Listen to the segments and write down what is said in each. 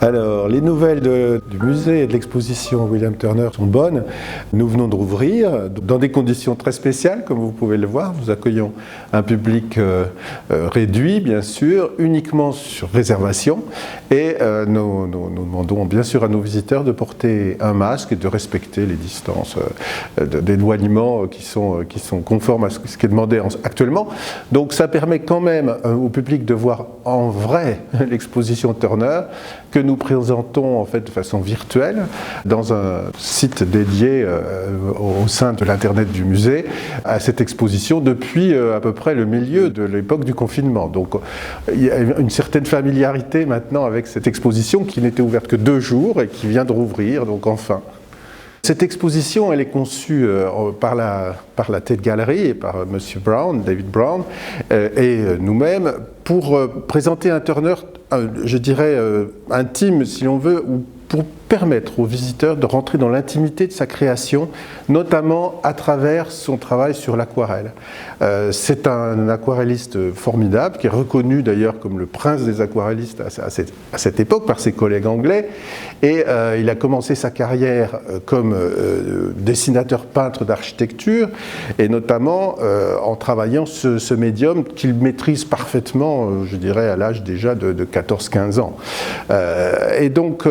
Alors, les nouvelles du musée et de l'exposition William Turner sont bonnes. Nous venons de rouvrir dans des conditions très spéciales, comme vous pouvez le voir. Nous accueillons un public réduit, bien sûr, uniquement sur réservation. Et nous demandons bien sûr à nos visiteurs de porter un masque et de respecter les distances d'éloignement qui sont conformes à ce qui est demandé actuellement. Donc ça permet quand même au public de voir en vrai l'exposition Turner que nous présentons en fait de façon virtuelle dans un site dédié au sein de l'internet du musée à cette exposition depuis à peu près le milieu de l'époque du confinement. Donc il y a une certaine familiarité maintenant avec cette exposition qui n'était ouverte que 2 jours et qui vient de rouvrir, donc enfin. Cette exposition, elle est conçue par la Tate Gallery et par M. Brown, David Brown, et nous-mêmes pour présenter un Turner, je dirais, intime, si l'on veut, ou pour permettre aux visiteurs de rentrer dans l'intimité de sa création, notamment à travers son travail sur l'aquarelle. C'est un aquarelliste formidable, qui est reconnu d'ailleurs comme le prince des aquarellistes à cette époque par ses collègues anglais, et il a commencé sa carrière comme dessinateur peintre d'architecture, et notamment en travaillant ce médium qu'il maîtrise parfaitement, je dirais à l'âge déjà de 14-15 ans. Et donc,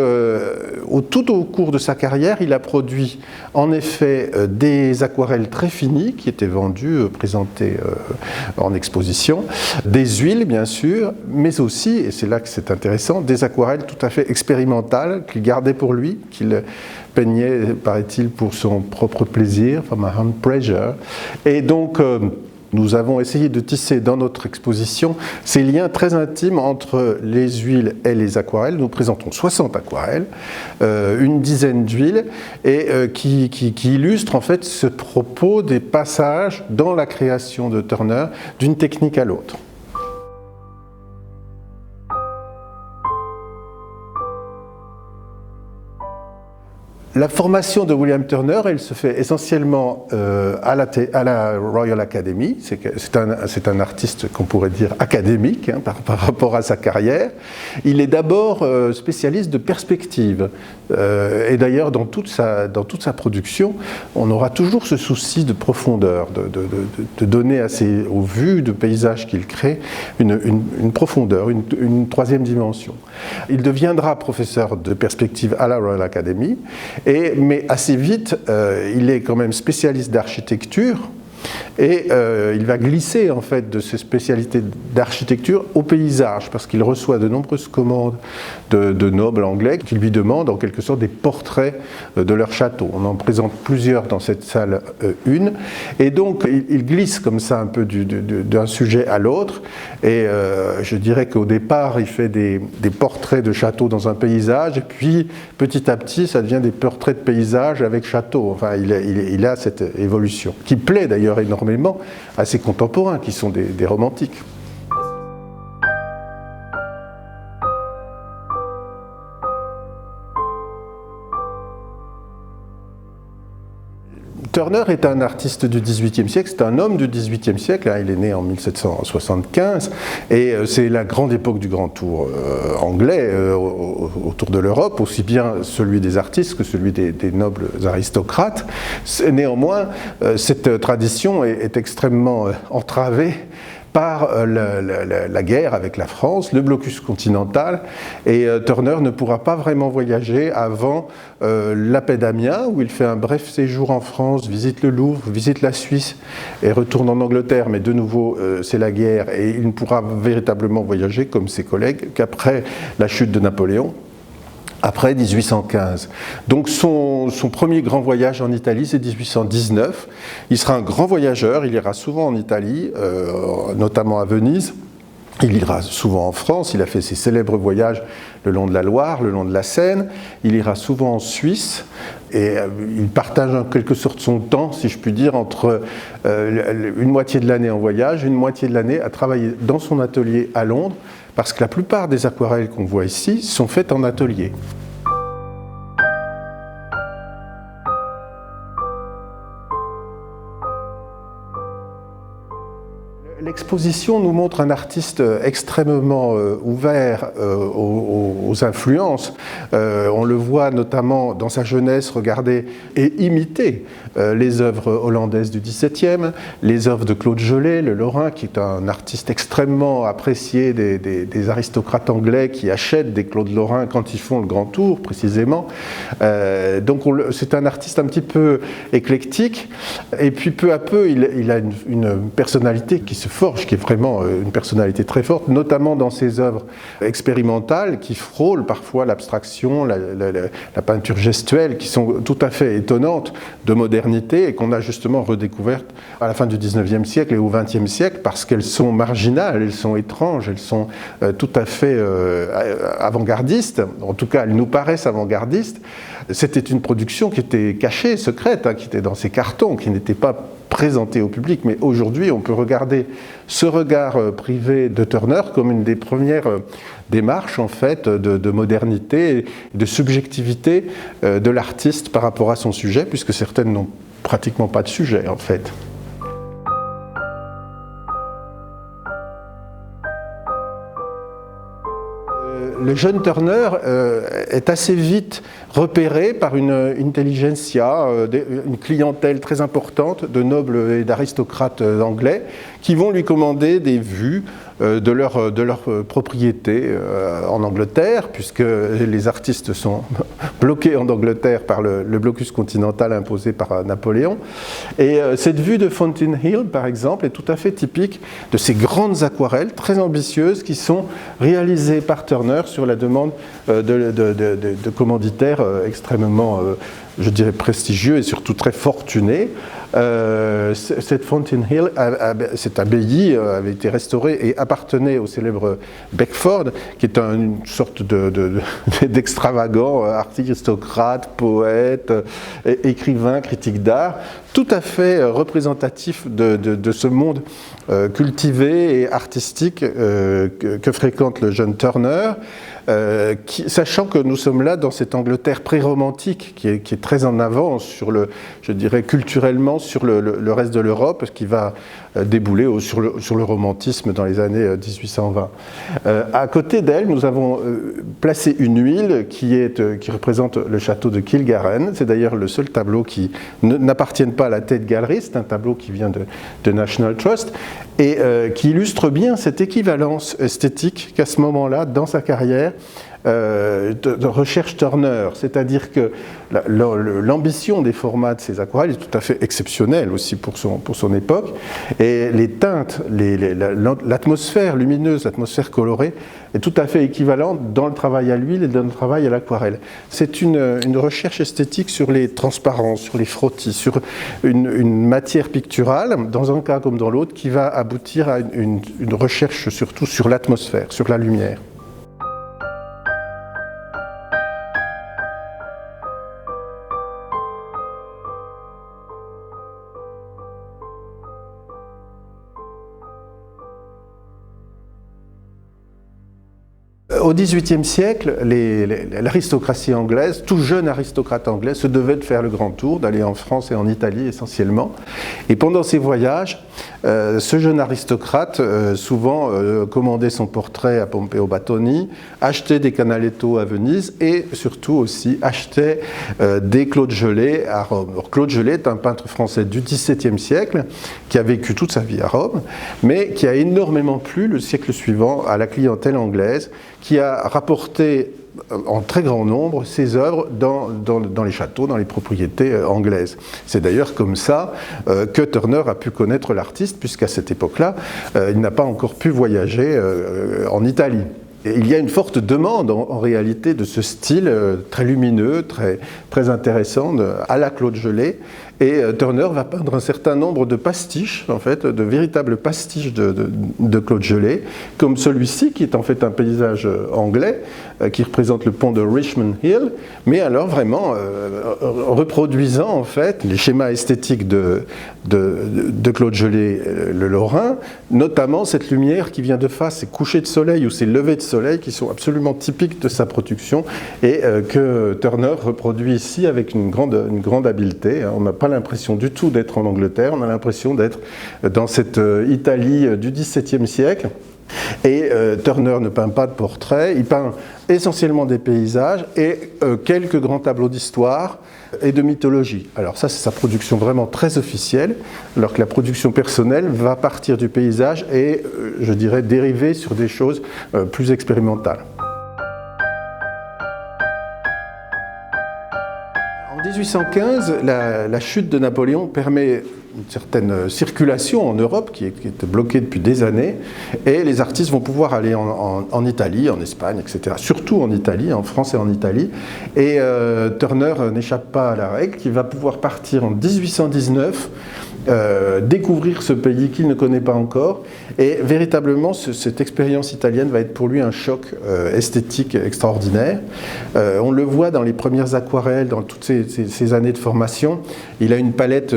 tout au cours de sa carrière, il a produit en effet des aquarelles très finies qui étaient vendues, présentées en exposition, des huiles bien sûr, mais aussi, et c'est là que c'est intéressant, des aquarelles tout à fait expérimentales qu'il gardait pour lui, qu'il peignait, paraît-il, pour son propre plaisir, from a hand pleasure. Et donc, nous avons essayé de tisser dans notre exposition ces liens très intimes entre les huiles et les aquarelles. Nous présentons 60 aquarelles, une dizaine d'huiles, et qui illustrent en fait ce propos des passages dans la création de Turner d'une technique à l'autre. La formation de William Turner, elle se fait essentiellement à la Royal Academy. C'est un artiste qu'on pourrait dire académique par rapport à sa carrière. Il est d'abord spécialiste de perspective. Et d'ailleurs, dans toute sa production, on aura toujours ce souci de profondeur, de donner aux vues de paysages qu'il crée une profondeur, une troisième dimension. Il deviendra professeur de perspective à la Royal Academy. Mais assez vite, il est quand même spécialiste d'architecture et il va glisser en fait de ses spécialités d'architecture au paysage parce qu'il reçoit de nombreuses commandes de nobles anglais qui lui demandent en quelque sorte des portraits de leur château. On en présente plusieurs dans cette salle une, et donc il glisse comme ça un peu d'un sujet à l'autre, et je dirais qu'au départ il fait des portraits de châteaux dans un paysage, et puis petit à petit ça devient des portraits de paysages avec château. Enfin il a cette évolution qui plaît d'ailleurs énormément à ses contemporains qui sont des romantiques. Turner est un artiste du XVIIIe siècle, c'est un homme du XVIIIe siècle, il est né en 1775, et c'est la grande époque du Grand Tour anglais autour de l'Europe, aussi bien celui des artistes que celui des nobles aristocrates. Néanmoins, cette tradition est extrêmement entravée par la guerre avec la France, le blocus continental, et Turner ne pourra pas vraiment voyager avant la paix d'Amiens, où il fait un bref séjour en France, visite le Louvre, visite la Suisse et retourne en Angleterre, mais de nouveau c'est la guerre et il ne pourra véritablement voyager comme ses collègues qu'après la chute de Napoléon. Après 1815. Donc son premier grand voyage en Italie, c'est 1819. Il sera un grand voyageur, il ira souvent en Italie, notamment à Venise. Il ira souvent en France, il a fait ses célèbres voyages le long de la Loire, le long de la Seine. Il ira souvent en Suisse et il partage en quelque sorte son temps, si je puis dire, entre une moitié de l'année en voyage, une moitié de l'année à travailler dans son atelier à Londres, parce que la plupart des aquarelles qu'on voit ici sont faites en atelier. L'exposition nous montre un artiste extrêmement ouvert aux influences. On le voit notamment dans sa jeunesse regarder et imiter les œuvres hollandaises du XVIIe, les œuvres de Claude Gelée, le Lorrain, qui est un artiste extrêmement apprécié des aristocrates anglais qui achètent des Claude Lorrain quand ils font le grand tour, précisément. Donc c'est un artiste un petit peu éclectique, et puis peu à peu il a une personnalité qui se forge, qui est vraiment une personnalité très forte, notamment dans ses œuvres expérimentales qui frôlent parfois l'abstraction, la peinture gestuelle, qui sont tout à fait étonnantes de modernité et qu'on a justement redécouvertes à la fin du XIXe siècle et au XXe siècle parce qu'elles sont marginales, elles sont étranges, elles sont tout à fait avant-gardistes. En tout cas, elles nous paraissent avant-gardistes. C'était une production qui était cachée, secrète, qui était dans ses cartons, qui n'était pas présentée au public. Mais aujourd'hui, on peut regarder ce regard privé de Turner comme une des premières démarches en fait, de modernité, de subjectivité de l'artiste par rapport à son sujet, puisque certaines n'ont pratiquement pas de sujet en fait. Le jeune Turner est assez vite repéré par une intelligentsia, une clientèle très importante de nobles et d'aristocrates anglais qui vont lui commander des vues de leur propriété en Angleterre, puisque les artistes sont bloqués en Angleterre par le blocus continental imposé par Napoléon. Et cette vue de Fountain Hill, par exemple, est tout à fait typique de ces grandes aquarelles très ambitieuses qui sont réalisées par Turner sur la demande de commanditaires extrêmement, je dirais, prestigieux et surtout très fortunés. Cette Fountain Hill, cette abbaye avait été restaurée et appartenait au célèbre Beckford, qui est une sorte d'extravagant aristocrate, poète, écrivain, critique d'art, tout à fait représentatif de ce monde cultivé et artistique que fréquente le jeune Turner. Sachant que nous sommes là dans cette Angleterre pré-romantique qui est très en avance sur je dirais culturellement sur le reste de l'Europe, qui va débouler sur le romantisme dans les années 1820. À côté d'elle, nous avons placé une huile qui représente le château de Kilgarren. C'est d'ailleurs le seul tableau qui n'appartient pas à la tête galerie, c'est un tableau qui vient de National Trust et qui illustre bien cette équivalence esthétique qu'à ce moment-là, dans sa carrière, de recherche Turner, c'est-à-dire que l'ambition des formats de ces aquarelles est tout à fait exceptionnelle aussi pour son époque, et les teintes, l'atmosphère lumineuse, l'atmosphère colorée est tout à fait équivalente dans le travail à l'huile et dans le travail à l'aquarelle. C'est une recherche esthétique sur les transparences, sur les frottis, sur une matière picturale, dans un cas comme dans l'autre, qui va aboutir à une recherche surtout sur l'atmosphère, sur la lumière. Au XVIIIe siècle, l'aristocratie anglaise, tout jeune aristocrate anglais, se devait de faire le grand tour, d'aller en France et en Italie essentiellement. Et pendant ces voyages, ce jeune aristocrate souvent commandait son portrait à Pompeo Batoni, achetait des Canaletto à Venise et surtout aussi achetait des Claude Gelée à Rome. Alors, Claude Gelée est un peintre français du XVIIe siècle qui a vécu toute sa vie à Rome, mais qui a énormément plu le siècle suivant à la clientèle anglaise, qui a rapporté en très grand nombre ses œuvres dans les châteaux, dans les propriétés anglaises. C'est d'ailleurs comme ça que Turner a pu connaître l'artiste, puisqu'à cette époque-là, il n'a pas encore pu voyager en Italie. Et il y a une forte demande en réalité de ce style très lumineux, très intéressant à la Claude Gelée. Et Turner va peindre un certain nombre de pastiches, en fait, de véritables pastiches de Claude Gelée, comme celui-ci qui est en fait un paysage anglais, qui représente le pont de Richmond Hill, mais alors vraiment reproduisant en fait les schémas esthétiques de Claude Gelée, le Lorrain, notamment cette lumière qui vient de face, ces couchers de soleil ou ces levées de soleil qui sont absolument typiques de sa production et que Turner reproduit ici avec une grande habileté. On n'a pas l'impression du tout d'être en Angleterre, on a l'impression d'être dans cette Italie du XVIIe siècle. Et Turner ne peint pas de portraits, il peint essentiellement des paysages et quelques grands tableaux d'histoire et de mythologie. Alors ça, c'est sa production vraiment très officielle, alors que la production personnelle va partir du paysage et, je dirais, dériver sur des choses plus expérimentales. En 1815, la chute de Napoléon permet une certaine circulation en Europe qui était bloquée depuis des années, et les artistes vont pouvoir aller en Italie, en Espagne, etc. Surtout en Italie, en France et en Italie. Et Turner n'échappe pas à la règle, qui va pouvoir partir en 1819, découvrir ce pays qu'il ne connaît pas encore, et véritablement cette expérience italienne va être pour lui un choc esthétique extraordinaire. On le voit dans les premières aquarelles, dans toutes ces années de formation. Il a une palette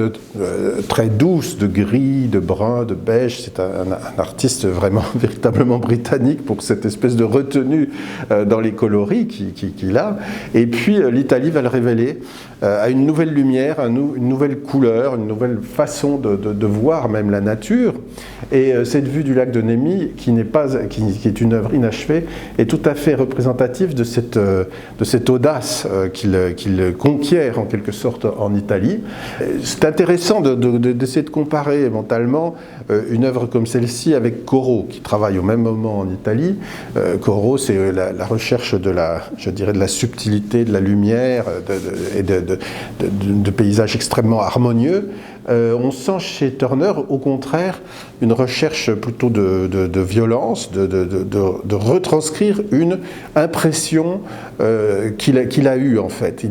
très douce de gris, de brun, de beige. C'est un artiste vraiment véritablement britannique pour cette espèce de retenue dans les coloris qu'il a. Et puis l'Italie va le révéler à une nouvelle lumière, une nouvelle couleur, une nouvelle façon de voir même la nature. Et cette vue du lac de Nemi, qui est une œuvre inachevée, est tout à fait représentative de cette audace qu'il conquiert en quelque sorte en Italie. C'est intéressant d'essayer de comparer mentalement une œuvre comme celle-ci avec Corot, qui travaille au même moment en Italie. Corot, c'est la recherche de la subtilité, de la lumière et de paysages extrêmement harmonieux. On sent chez Turner, au contraire, une recherche plutôt de violence, de retranscrire une impression qu'il a eue en fait.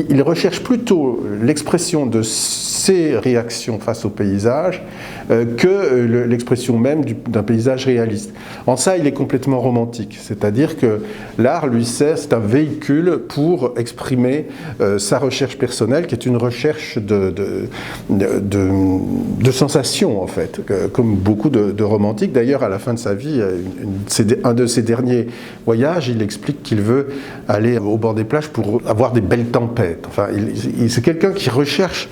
Il recherche plutôt l'expression de ses réactions face au paysage que l'expression même d'un paysage réaliste. En ça, il est complètement romantique, c'est-à-dire que l'art, lui, c'est un véhicule pour exprimer sa recherche personnelle, qui est une recherche de sensations, en fait, comme beaucoup de romantiques. D'ailleurs, à la fin de sa vie, un de ses derniers voyages, il explique qu'il veut aller au bord des plages pour avoir des belles tempêtes. Enfin, c'est quelqu'un qui recherche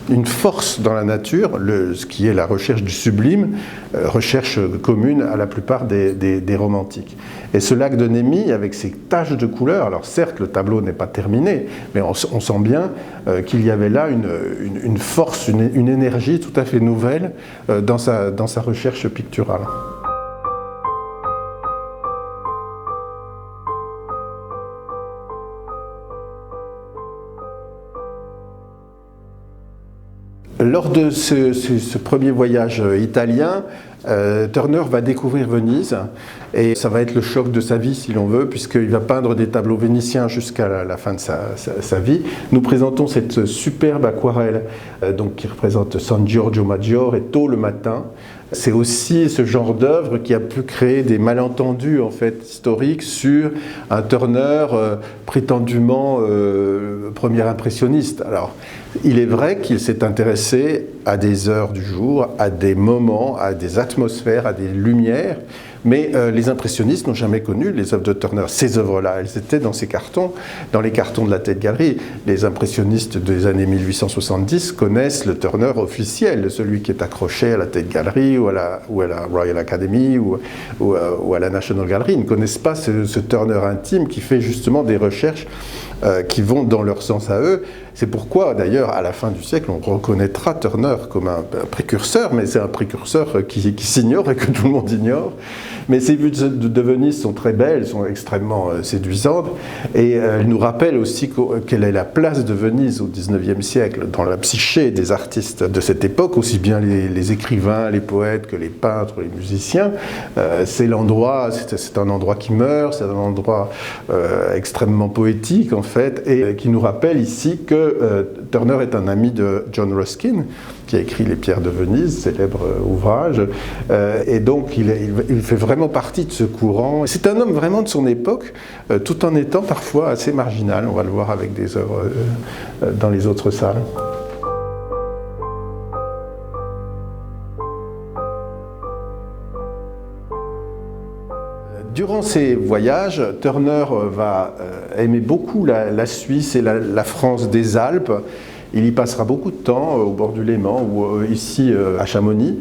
une force dans la nature, ce qui est la recherche du sublime, recherche commune à la plupart des romantiques. Et ce lac de Nemi, avec ses taches de couleurs, alors certes le tableau n'est pas terminé, mais on sent bien qu'il y avait là une force, une énergie tout à fait nouvelle dans sa recherche picturale. Lors de ce premier voyage italien, Turner va découvrir Venise et ça va être le choc de sa vie si l'on veut, puisqu'il va peindre des tableaux vénitiens jusqu'à la fin de sa vie. Nous présentons cette superbe aquarelle qui représente San Giorgio Maggiore tôt le matin. C'est aussi ce genre d'œuvre qui a pu créer des malentendus en fait, historiques sur un Turner prétendument premier impressionniste. Alors, il est vrai qu'il s'est intéressé à des heures du jour, à des moments, à des atmosphères, à des lumières, mais les impressionnistes n'ont jamais connu les œuvres de Turner. Ces œuvres-là, elles étaient dans ces cartons, dans les cartons de la Tate Gallery. Les impressionnistes des années 1870 connaissent le Turner officiel, celui qui est accroché à la Tate Gallery ou à la Royal Academy ou à la National Gallery. Ils ne connaissent pas ce Turner intime qui fait justement des recherches qui vont dans leur sens à eux. C'est pourquoi, d'ailleurs, à la fin du siècle, on reconnaîtra Turner comme un précurseur, mais c'est un précurseur qui s'ignore et que tout le monde ignore. Mais ces vues de Venise sont très belles, sont extrêmement séduisantes, et elles nous rappellent aussi quelle est la place de Venise au XIXe siècle dans la psyché des artistes de cette époque, aussi bien les écrivains, les poètes que les peintres, les musiciens. C'est un endroit qui meurt, c'est un endroit extrêmement poétique en fait, et qui nous rappelle ici que Turner est un ami de John Ruskin, qui a écrit Les Pierres de Venise, célèbre ouvrage, et donc il fait vraiment partie de ce courant. C'est un homme vraiment de son époque, tout en étant parfois assez marginal. On va le voir avec des œuvres dans les autres salles. Durant ses voyages, Turner va aimer beaucoup la Suisse et la France des Alpes. Il y passera beaucoup de temps au bord du Léman ou ici à Chamonix.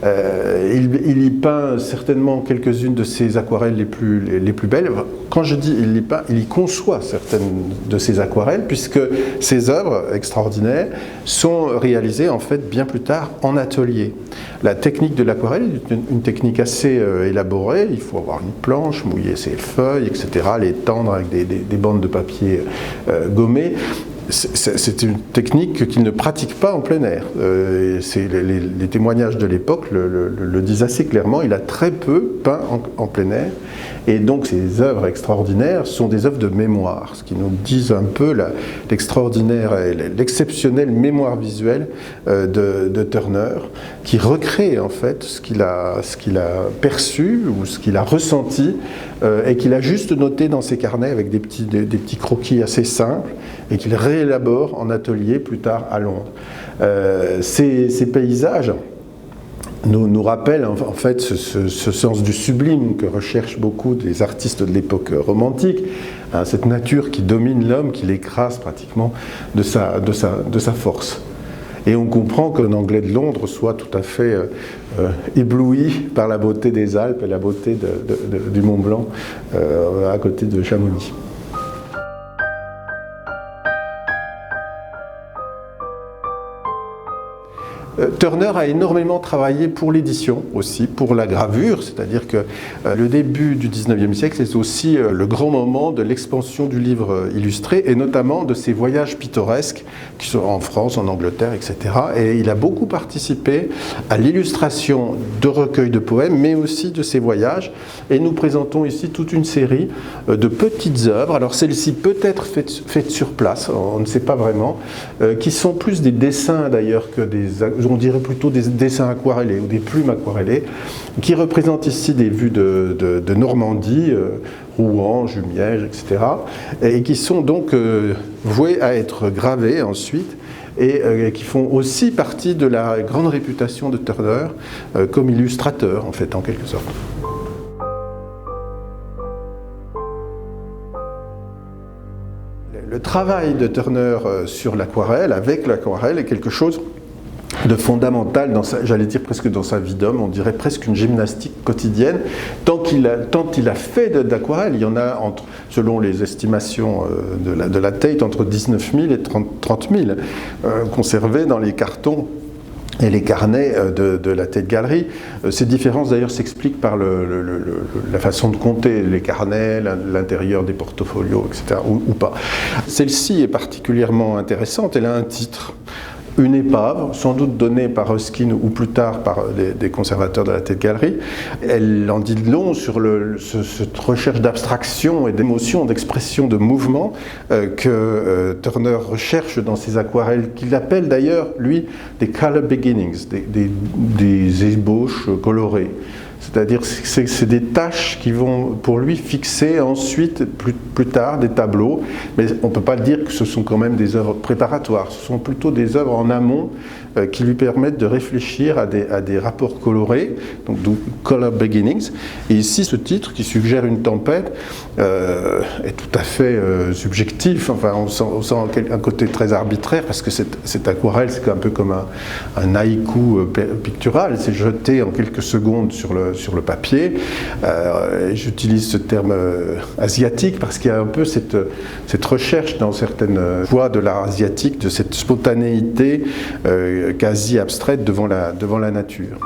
Il y peint certainement quelques-unes de ses aquarelles les plus belles. Quand je dis il y peint, il y conçoit certaines de ses aquarelles, puisque ses œuvres extraordinaires sont réalisées en fait bien plus tard en atelier. La technique de l'aquarelle est une technique assez élaborée. Il faut avoir une planche, mouiller ses feuilles, etc., les tendre avec des bandes de papier gommées. C'est une technique qu'il ne pratique pas en plein air. Les témoignages de l'époque le disent assez clairement. Il a très peu peint en plein air. Et donc ces œuvres extraordinaires sont des œuvres de mémoire, ce qui nous dit un peu l'extraordinaire et l'exceptionnelle mémoire visuelle de Turner, qui recrée en fait ce qu'il a perçu ou ce qu'il a ressenti et qu'il a juste noté dans ses carnets avec des petits croquis assez simples et qu'il réélabore en atelier plus tard à Londres. Ces paysages nous rappellent en fait ce sens du sublime que recherchent beaucoup des artistes de l'époque romantique, hein, cette nature qui domine l'homme, qui l'écrase pratiquement de sa force. Et on comprend qu'un Anglais de Londres soit tout à fait ébloui par la beauté des Alpes et la beauté du Mont Blanc à côté de Chamonix. Turner a énormément travaillé pour l'édition aussi, pour la gravure, c'est-à-dire que le début du XIXe siècle est aussi le grand moment de l'expansion du livre illustré et notamment de ses voyages pittoresques qui sont en France, en Angleterre, etc. Et il a beaucoup participé à l'illustration de recueils de poèmes, mais aussi de ses voyages. Et nous présentons ici toute une série de petites œuvres, alors celles-ci peut-être faites sur place, on ne sait pas vraiment, qui sont plus des dessins d'ailleurs que on dirait plutôt des dessins aquarellés ou des plumes aquarellées, qui représentent ici des vues de Normandie, Rouen, Jumièges, etc., et qui sont donc voués à être gravés ensuite, et qui font aussi partie de la grande réputation de Turner comme illustrateur, en fait, en quelque sorte. Le travail de Turner sur l'aquarelle, avec l'aquarelle, est quelque chose de fondamental, j'allais dire presque dans sa vie d'homme, on dirait presque une gymnastique quotidienne, tant il a fait d'aquarelle. Il y en a, selon les estimations de la Tate, entre 19 000 et 30 000 conservés dans les cartons et les carnets de la Tate Gallery. Ces différences d'ailleurs s'expliquent par la façon de compter les carnets, l'intérieur des portfolios, etc. ou pas. Celle-ci est particulièrement intéressante, elle a un titre. Une épave, sans doute donnée par Ruskin ou plus tard par des conservateurs de la Tate Gallery. Elle en dit long sur cette recherche d'abstraction et d'émotion, d'expression, de mouvement que Turner recherche dans ses aquarelles, qu'il appelle d'ailleurs, lui, des color beginnings, des ébauches colorées. C'est-à-dire que c'est des tâches qui vont pour lui fixer ensuite, plus tard, des tableaux. Mais on ne peut pas dire que ce sont quand même des œuvres préparatoires. Ce sont plutôt des œuvres en amont qui lui permettent de réfléchir à des rapports colorés, donc Color Beginnings. Et ici, ce titre qui suggère une tempête est tout à fait subjectif. Enfin, on sent un côté très arbitraire parce que cette aquarelle, c'est un peu comme un haïku pictural. C'est jeté en quelques secondes sur le papier. J'utilise ce terme asiatique parce qu'il y a un peu cette recherche dans certaines voies de l'art asiatique, de cette spontanéité quasi abstraite devant la nature.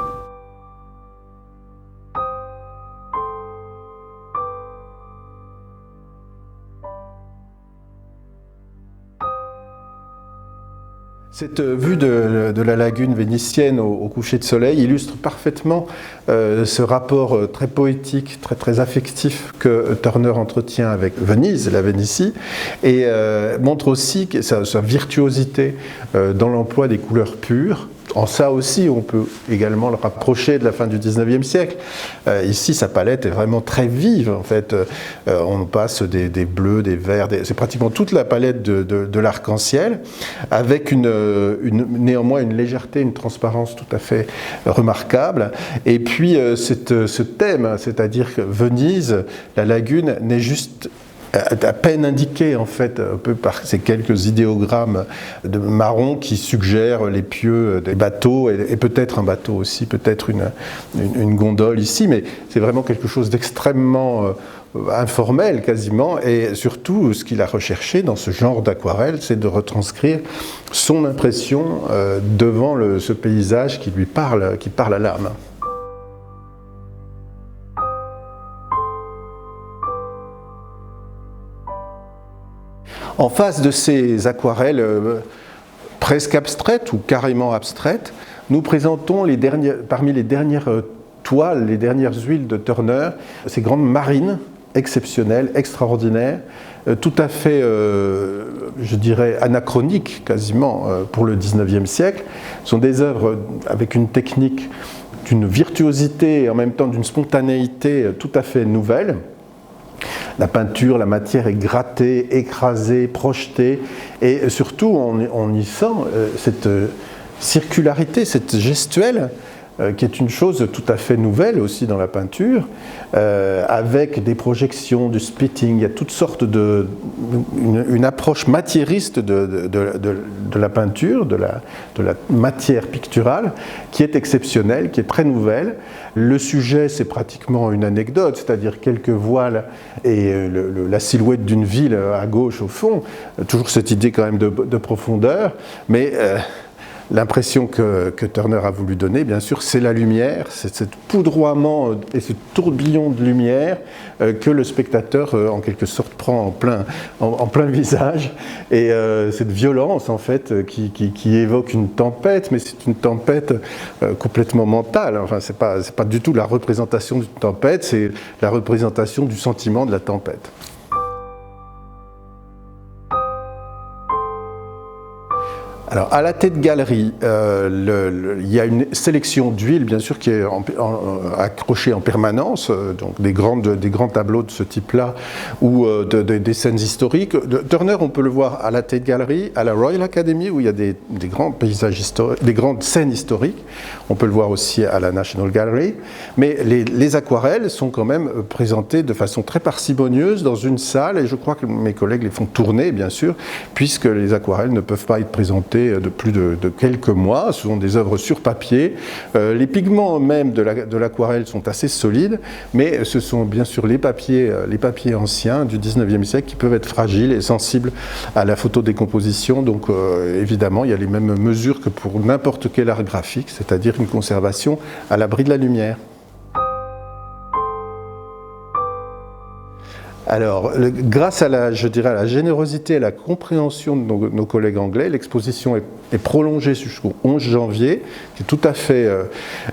Cette vue de la lagune vénitienne au coucher de soleil illustre parfaitement ce rapport très poétique, très, très affectif que Turner entretient avec Venise, la Vénétie, et montre aussi sa virtuosité dans l'emploi des couleurs pures, En ça aussi, on peut également le rapprocher de la fin du 19e siècle. Ici, sa palette est vraiment très vive, en fait. On passe des bleus, des verts, c'est pratiquement toute la palette de l'arc-en-ciel, avec néanmoins une légèreté, une transparence tout à fait remarquable. Et puis, ce thème, c'est-à-dire que Venise, la lagune, n'est juste à peine indiqué en fait un peu par ces quelques idéogrammes de marron qui suggèrent les pieux des bateaux et peut-être un bateau aussi, peut-être une gondole ici, mais c'est vraiment quelque chose d'extrêmement informel quasiment, et surtout ce qu'il a recherché dans ce genre d'aquarelle, c'est de retranscrire son impression devant ce paysage qui parle à l'âme. En face de ces aquarelles presque abstraites ou carrément abstraites, nous présentons parmi les dernières toiles, les dernières huiles de Turner, ces grandes marines exceptionnelles, extraordinaires, tout à fait, je dirais, anachroniques quasiment pour le 19e siècle. Ce sont des œuvres avec une technique, d'une virtuosité et en même temps d'une spontanéité tout à fait nouvelle. La peinture, la matière est grattée, écrasée, projetée, et surtout on y sent cette circularité, cette gestuelle, qui est une chose tout à fait nouvelle aussi dans la peinture, avec des projections, du spitting, il y a toutes sortes une approche matiériste de la peinture, de la matière picturale, qui est exceptionnelle, qui est très nouvelle. Le sujet, c'est pratiquement une anecdote, c'est-à-dire quelques voiles et la silhouette d'une ville à gauche au fond, toujours cette idée quand même de profondeur, mais l'impression que Turner a voulu donner, bien sûr, c'est la lumière, c'est ce poudroiement et ce tourbillon de lumière que le spectateur, en quelque sorte, prend en plein visage. Et cette violence, en fait, qui évoque une tempête, mais c'est une tempête complètement mentale. Enfin, c'est pas du tout la représentation d'une tempête, c'est la représentation du sentiment de la tempête. Alors, à la Tate Gallery, il y a une sélection d'huiles, bien sûr, qui est accrochée en permanence, donc des grands tableaux de ce type-là, ou des scènes historiques. Turner, on peut le voir à la Tate Gallery, à la Royal Academy, où il y a des grands paysages historiques, des grandes scènes historiques. On peut le voir aussi à la National Gallery. Mais les aquarelles sont quand même présentées de façon très parcimonieuse dans une salle, et je crois que mes collègues les font tourner, bien sûr, puisque les aquarelles ne peuvent pas être présentées de plus de quelques mois. Ce sont des œuvres sur papier. Les pigments même de l'aquarelle sont assez solides, mais ce sont bien sûr les papiers anciens du 19e siècle qui peuvent être fragiles et sensibles à la photodécomposition. Donc évidemment, il y a les mêmes mesures que pour n'importe quel art graphique, c'est-à-dire une conservation à l'abri de la lumière. Alors, grâce à la générosité et à la compréhension de nos collègues anglais, l'exposition est prolongée jusqu'au 11 janvier, qui est tout à fait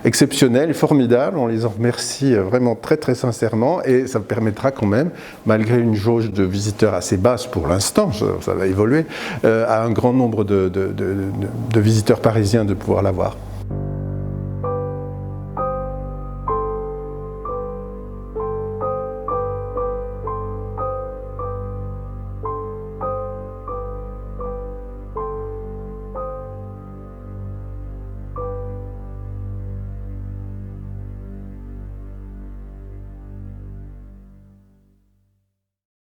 exceptionnel et formidable. On les en remercie vraiment très très sincèrement, et ça permettra quand même, malgré une jauge de visiteurs assez basse pour l'instant, ça va évoluer, à un grand nombre de visiteurs parisiens de pouvoir la voir.